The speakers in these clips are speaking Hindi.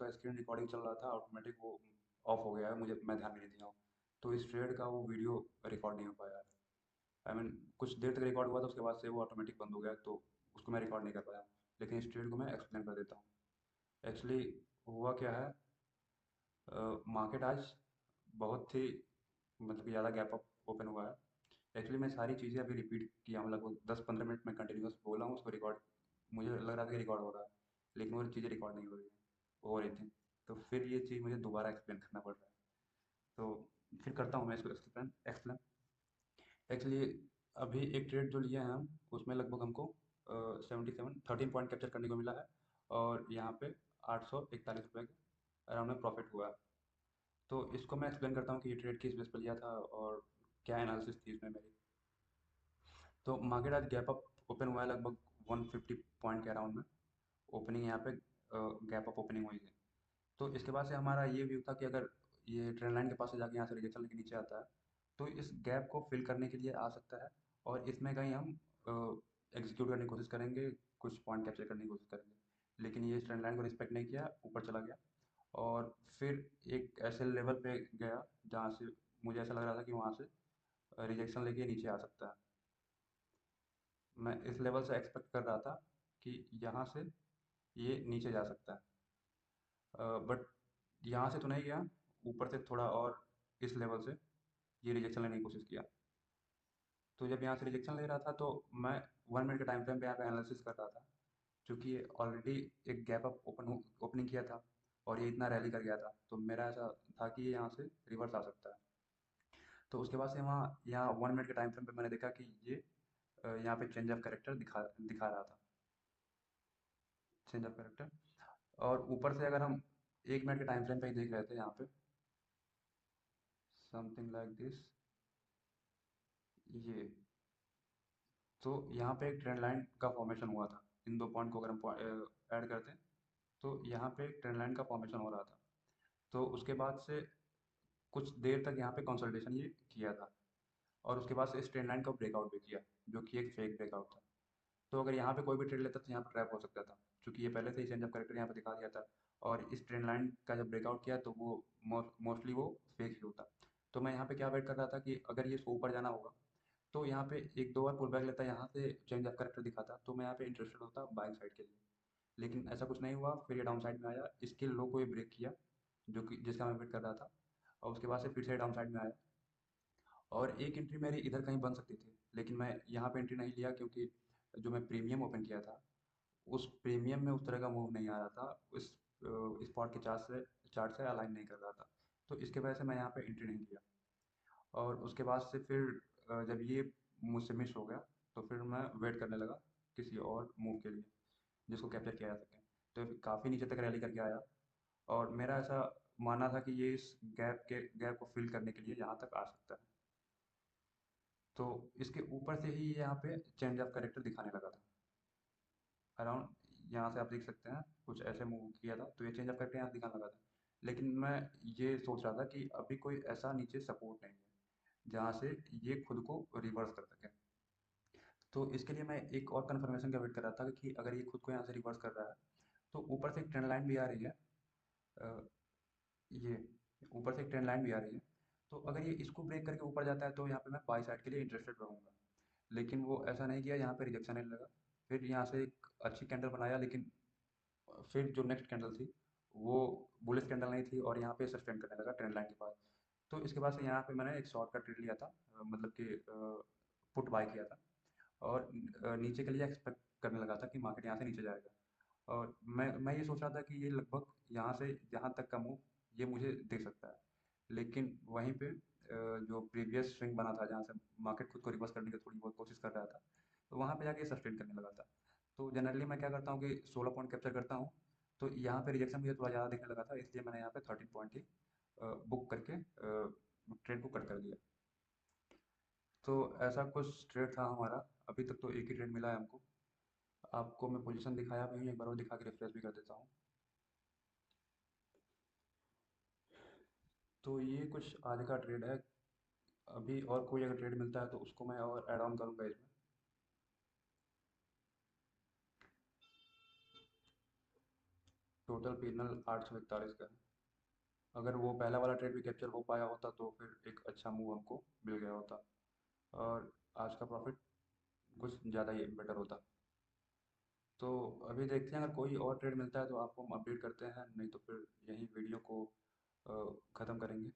उसका स्क्रीन रिकॉर्डिंग चल रहा था ऑटोमेटिक, वो ऑफ हो गया है, मैं ध्यान भी नहीं दिया हूँ। तो इस ट्रेड का वो वीडियो रिकॉर्ड नहीं हो पाया है। आई मीन कुछ देर तक रिकॉर्ड हुआ था, उसके बाद से वो ऑटोमेटिक बंद हो गया, तो उसको मैं रिकॉर्ड नहीं कर पाया। लेकिन इस ट्रेड को मैं एक्सप्लेन कर देता हूँ। एक्चुअली हुआ क्या है, मार्केट आज बहुत ही मतलब कि ज़्यादा गैप अप ओपन हुआ है। एक्चुअली मैं सारी चीज़ें अभी रिपीट किया हूँ, लगभग 10-15 मिनट में कंटिन्यूअस बोला हूँ उसको रिकॉर्ड। मुझे लग रहा था कि रिकॉर्ड हो रहा है, लेकिन वो चीज़ें रिकॉर्ड नहीं हो रही है, हो रही थी। तो फिर ये चीज़ मुझे दोबारा एक्सप्लेन करना पड़ रहा है। तो फिर करता हूँ मैं इसको एक्सप्लेन एक्सप्लेन एक्चुअली अभी एक ट्रेड जो लिए हैं हम, उसमें लगभग हमको 77 13 पॉइंट कैप्चर करने को मिला है, और यहाँ पे 841 रुपये के अराउंड में प्रॉफिट हुआ है। तो इसको मैं एक्सप्लेन करता हूँ कि ये ट्रेड किस बेस पर लिया था और क्या एनालिसिस थी इसमें मेरी। तो मार्केट आज गैप अप ओपन हुआ है लगभग 150 पॉइंट के अराउंड में। ओपनिंग यहाँ पे गैप अप ओपनिंग हुई थी। तो इसके बाद से हमारा ये व्यू था कि अगर ये ट्रेंड लाइन के पास से जाके यहाँ से रिजेक्शन लेके नीचे आता है, तो इस गैप को फिल करने के लिए आ सकता है, और इसमें कहीं हम एग्जीक्यूट करने की कोशिश करेंगे, कुछ पॉइंट कैप्चर करने की कोशिश करेंगे। लेकिन ये इस ट्रेंड लाइन को रिस्पेक्ट नहीं किया, ऊपर चला गया, और फिर एक ऐसे लेवल पे गया जहाँ से मुझे ऐसा लग रहा था कि वहाँ से रिजेक्शन लेके नीचे आ सकता है। मैं इस लेवल से एक्सपेक्ट कर रहा था कि यहाँ से ये नीचे जा सकता है, बट यहाँ से तो नहीं गया, ऊपर से थोड़ा और इस लेवल से ये रिजेक्शन लेने की कोशिश किया। तो जब यहाँ से रिजेक्शन ले रहा था, तो मैं 1 मिनट के टाइम फ्रेम पे यहाँ पे एनालिसिस कर रहा था, क्योंकि ये ऑलरेडी एक गैप अप ओपनिंग किया था, और ये इतना रैली कर गया था, तो मेरा ऐसा था कि ये यहाँ से रिवर्स आ सकता है। तो उसके बाद से वहाँ यहाँ 1 मिनट के टाइम फ्रेम पे मैंने देखा कि ये यहाँ पे चेंज ऑफ कैरेक्टर दिखा दिखा रहा था, चेंज ऑफ कैरेक्टर। और ऊपर से अगर हम 1 मिनट के टाइम फ्रेम पे ही देख रहे थे, यहाँ पे समथिंग लाइक दिस, ये, तो यहाँ पे एक ट्रेंड लाइन का फॉर्मेशन हुआ था। इन दो पॉइंट को अगर हम ऐड करते हैं, तो यहाँ पे एक ट्रेंड लाइन का फॉर्मेशन हो रहा था। तो उसके बाद से कुछ देर तक यहाँ पे कंसल्टेशन ये किया था, और उसके बाद से इस ट्रेंड लाइन का ब्रेकआउट भी किया, जो कि एक फेक ब्रेकआउट था। तो अगर यहाँ पे कोई भी ट्रेड लेता तो यहाँ पे ट्रैप हो सकता था, क्योंकि ये पहले से ही चेंज ऑफ कैरेक्टर यहाँ पे दिखा दिया था, और इस ट्रेंड लाइन का जब ब्रेकआउट किया तो वो मोस्टली वो फेक ही होता। तो मैं यहाँ पे क्या वेट कर रहा था कि अगर ये इसको ऊपर जाना होगा, तो यहाँ पे एक दो बार पुल बैक लेता, यहाँ से चेंज ऑफ कैरेक्टर दिखाता, तो मैं यहाँ पे इंटरेस्टेड होता बाइंग साइड के लिए। लेकिन ऐसा कुछ नहीं हुआ, फिर ये डाउन साइड में आया, इसके लो को ये ब्रेक किया, जो कि जिसका मैं वेट कर रहा था, और उसके बाद से फिर से डाउन साइड में आया, और एक एंट्री मेरी इधर कहीं बन सकती थी, लेकिन मैं यहाँ पे एंट्री नहीं लिया, क्योंकि जो मैं प्रीमियम ओपन किया था, उस प्रीमियम में उस तरह का मूव नहीं आ रहा था, उस स्पॉट के चार्ट से अलाइन नहीं कर रहा था। तो इसके वजह से मैं यहाँ पे एंट्री नहीं लिया, और उसके बाद से फिर जब ये मुझसे मिस हो गया, तो फिर मैं वेट करने लगा किसी और मूव के लिए, जिसको कैप्चर किया जा सके। तो काफ़ी नीचे तक रैली करके आया, और मेरा ऐसा मानना था कि ये इस गैप को फिल करने के लिए यहाँ तक आ सकता है। तो इसके ऊपर से ही यहाँ पे चेंज ऑफ कैरेक्टर दिखाने लगा था अराउंड, यहाँ से आप देख सकते हैं कुछ ऐसे मूव किया था, तो ये चेंज ऑफ कैरेक्टर यहाँ से दिखाने लगा था। लेकिन मैं ये सोच रहा था कि अभी कोई ऐसा नीचे सपोर्ट नहीं है जहाँ से ये खुद को रिवर्स कर सके। तो इसके लिए मैं एक और कन्फर्मेशन का वेट कर रहा था कि अगर ये खुद को यहाँ से रिवर्स कर रहा है, तो ऊपर से एक ट्रेंड लाइन भी आ रही है, अ, ये ऊपर से एक ट्रेंड लाइन भी आ रही है। तो अगर ये इसको ब्रेक करके ऊपर जाता है, तो यहाँ पे मैं बाई साइड के लिए इंटरेस्टेड रहूँगा। लेकिन वो ऐसा नहीं किया, यहाँ पे रिजेक्शन नहीं लगा। फिर यहाँ से एक अच्छी कैंडल बनाया, लेकिन फिर जो नेक्स्ट कैंडल थी, वो बुलिश कैंडल नहीं थी, और यहाँ पे सस्टेन करने लगा ट्रेंड लाइन के पास। तो इसके बाद से यहाँ पे मैंने एक शॉर्ट का ट्रेड लिया था, मतलब कि पुट बाय किया था, और नीचे के लिए एक्सपेक्ट करने लगा था कि मार्केट यहाँ से नीचे जाएगा। और मैं ये सोच रहा था कि ये लगभग यहाँ से जहाँ तक का मूव ये मुझे दे सकता है। लेकिन वहीं पे जो प्रीवियस स्विंग बना था, जहाँ से मार्केट खुद को रिवर्स करने की थोड़ी बहुत कोशिश कर रहा था, तो वहाँ पे जाके सस्टेन करने लगा था। तो जनरली मैं क्या करता हूँ कि 16 पॉइंट कैप्चर करता हूँ, तो यहाँ पे रिजेक्शन मुझे थोड़ा ज़्यादा दिखने लगा था, इसलिए मैंने यहाँ पे 13 पॉइंट ही बुक करके ट्रेड को कट कर दिया। तो ऐसा कुछ ट्रेड था हमारा। अभी तक तो एक ही ट्रेड मिला है हमको। आपको मैं पोजीशन दिखाया भी हूँ, एक बार और दिखा के रिफ्रेश भी कर देता हूँ। तो ये कुछ आज का ट्रेड है। अभी और कोई अगर ट्रेड मिलता है तो उसको मैं और ऐड ऑन करूँगा इसमें। टोटल पिनल 841 का है। अगर वो पहला वाला ट्रेड भी कैप्चर हो पाया होता तो फिर एक अच्छा मूव हमको मिल गया होता, और आज का प्रॉफिट कुछ ज़्यादा ही बेटर होता। तो अभी देखते हैं, अगर कोई और ट्रेड मिलता है तो आपको हम अपडेट करते हैं, नहीं तो फिर यही वीडियो को ख़त्म करेंगे।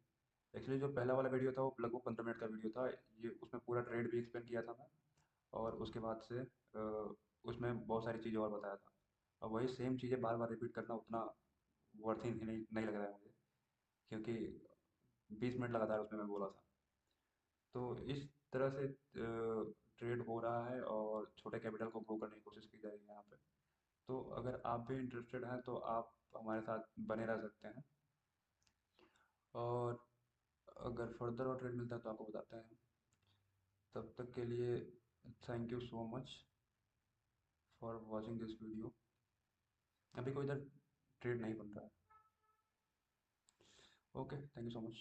एक्चुअली जो पहला वाला वीडियो था वो लगभग 15 मिनट का वीडियो था, ये उसमें पूरा ट्रेड भी एक्सप्लेन किया था मैं, और उसके बाद से उसमें बहुत सारी चीज़ें और बताया था। अब वही सेम चीज़ें बार बार रिपीट करना उतना वर्थ ही नहीं लग रहा है मुझे, क्योंकि 20 मिनट लगातार उसमें मैं बोला था। तो इस तरह से ट्रेड हो रहा है और छोटे कैपिटल को ग्रो करने की कोशिश की जाएगी यहाँ पे। तो अगर आप भी इंटरेस्टेड हैं तो आप हमारे साथ बने रह सकते हैं, और अगर फर्दर और ट्रेड मिलता है तो आपको बताते हैं। तब तक के लिए thank you so much for watching this video. अभी कोई इधर ट्रेड नहीं बन रहा है। Okay, thank you so much.